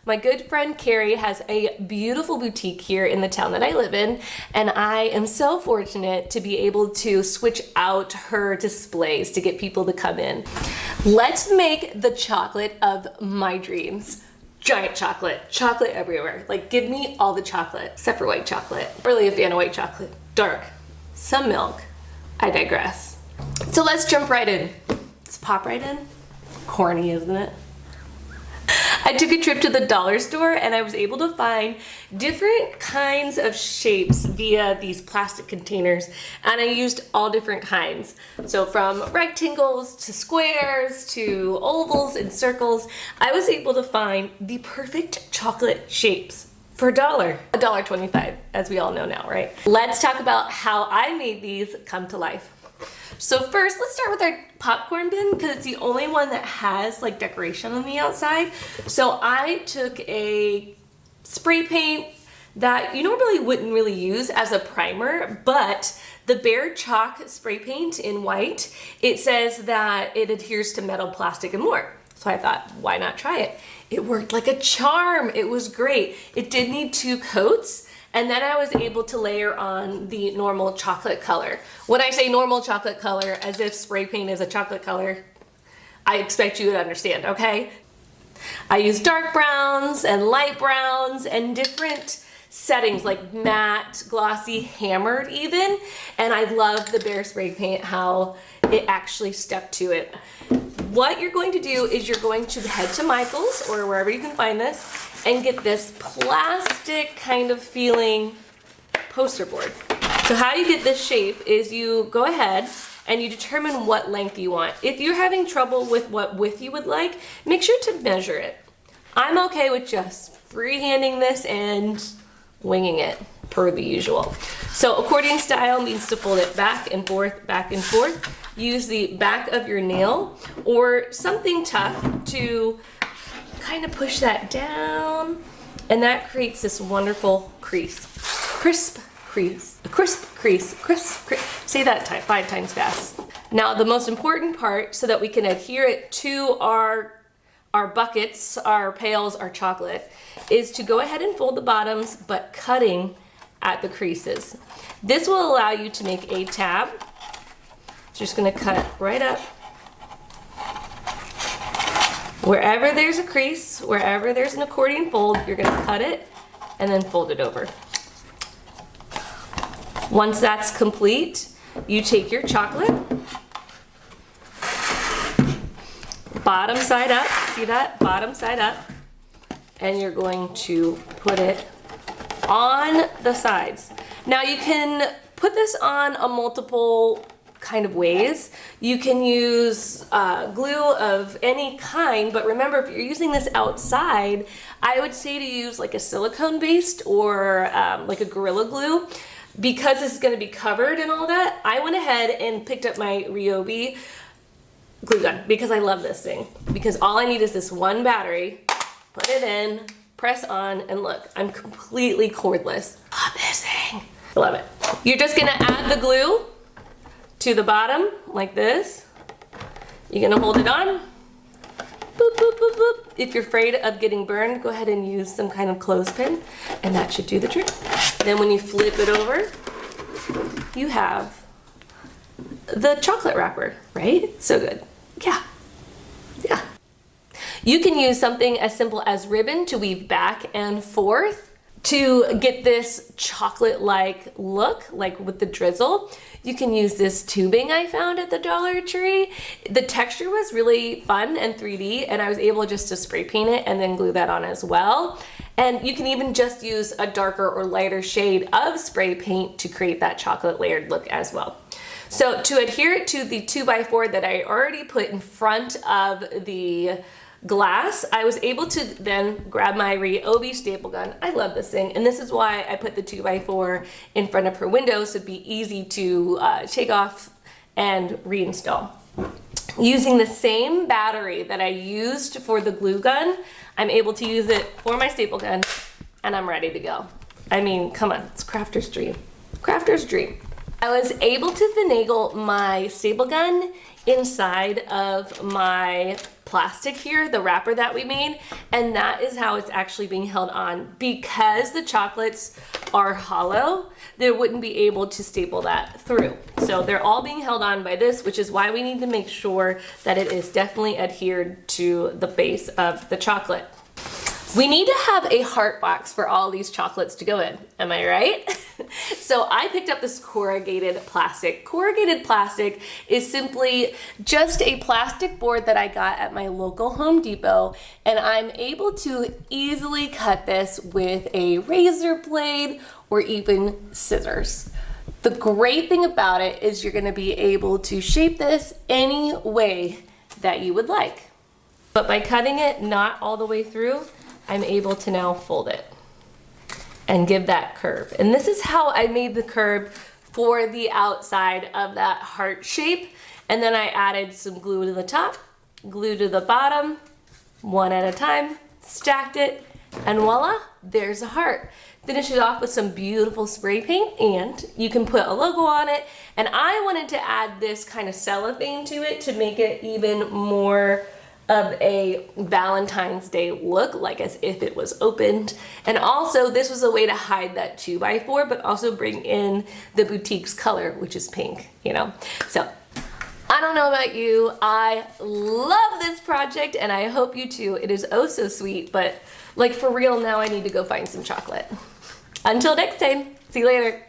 My good friend Carrie has a beautiful boutique here in the town that I live in, and I am so fortunate to be able to switch out her displays to get people to come in. Let's make the chocolate of my dreams. Giant chocolate, chocolate everywhere. Like, give me all the chocolate, except for white chocolate. Really a fan of white chocolate. Dark, some milk. I digress. So let's jump right in. Let's pop right in. Corny, isn't it? I took a trip to the dollar store and I was able to find different kinds of shapes via these plastic containers, and I used all different kinds. So from rectangles to squares to ovals and circles, I was able to find the perfect chocolate shapes for $1.25, as we all know now, right? Let's talk about how I made these come to life. So first, let's start with our popcorn bin because it's the only one that has like decoration on the outside. So I took a spray paint that you normally wouldn't really use as a primer, but the Behr Chalk spray paint in white, it says that it adheres to metal, plastic, and more. So I thought, why not try it? It worked like a charm. It was great. It did need 2 coats. And then I was able to layer on the normal chocolate color. When I say normal chocolate color, as if spray paint is a chocolate color, I expect you to understand, okay? I used dark browns and light browns and different settings like matte, glossy, hammered even. And I love the Behr Spray paint, how it actually stuck to it. What you're going to do is you're going to head to Michael's or wherever you can find this and get this plastic kind of feeling poster board. So how you get this shape is you go ahead and you determine what length you want. If you're having trouble with what width you would like, make sure to measure it. I'm okay with just freehanding this and winging it per the usual. So accordion style means to fold it back and forth, back and forth. Use the back of your nail or something tough to kind of push that down, and that creates this wonderful crease. Crisp crease. Say that 5 times fast. Now the most important part, so that we can adhere it to our buckets, our pails, our chocolate, is to go ahead and fold the bottoms, but cutting at the creases. This will allow you to make a tab. Just gonna cut right up. Wherever there's a crease, wherever there's an accordion fold, you're gonna cut it and then fold it over. Once that's complete, you take your chocolate, bottom side up, see that? Bottom side up, and you're going to put it on the sides. Now you can put this on a multiple kind of ways. You can use glue of any kind, but remember, if you're using this outside, I would say to use like a silicone based or like a Gorilla Glue. Because this is going to be covered and all that, I went ahead and picked up my Ryobi glue gun because I love this thing. Because all I need is this one battery, put it in, press on, and look, I'm completely cordless. Love this thing. I love it. You're just gonna add the glue to the bottom like this. You're gonna hold it on. Boop, boop, boop, boop. If you're afraid of getting burned, go ahead and use some kind of clothespin, and that should do the trick. Then when you flip it over, you have the chocolate wrapper, right? So good. Yeah. Yeah. You can use something as simple as ribbon to weave back and forth to get this chocolate-like look, like with the drizzle. You can use this tubing I found at the Dollar Tree. The texture was really fun and 3D, and I was able just to spray paint it and then glue that on as well. And you can even just use a darker or lighter shade of spray paint to create that chocolate layered look as well. So to adhere it to the 2x4 that I already put in front of the glass, I was able to then grab my Ryobi staple gun. I love this thing, and this is why I put the 2x4 in front of her window, so it'd be easy to take off and reinstall. Using the same battery that I used for the glue gun, I'm able to use it for my staple gun, and I'm ready to go. I mean, come on, it's crafter's dream. Crafter's dream. I was able to finagle my staple gun inside of my plastic here, the wrapper that we made, and that is how it's actually being held on. Because the chocolates are hollow, they wouldn't be able to staple that through. So they're all being held on by this, which is why we need to make sure that it is definitely adhered to the base of the chocolate. We need to have a heart box for all these chocolates to go in, am I right? So I picked up this corrugated plastic. Corrugated plastic is simply just a plastic board that I got at my local Home Depot, and I'm able to easily cut this with a razor blade or even scissors. The great thing about it is you're gonna be able to shape this any way that you would like. But by cutting it not all the way through, I'm able to now fold it and give that curve. And this is how I made the curve for the outside of that heart shape. And then I added some glue to the top, glue to the bottom, one at a time, stacked it, and voila, there's a heart. Finish it off with some beautiful spray paint, and you can put a logo on it. And I wanted to add this kind of cellophane to it to make it even more of a Valentine's Day look, like as if it was opened. And also this was a way to hide that 2x4, but also bring in the boutique's color, which is pink, you know? So I don't know about you, I love this project and I hope you too. It is oh so sweet, but like for real now I need to go find some chocolate. Until next time, see you later.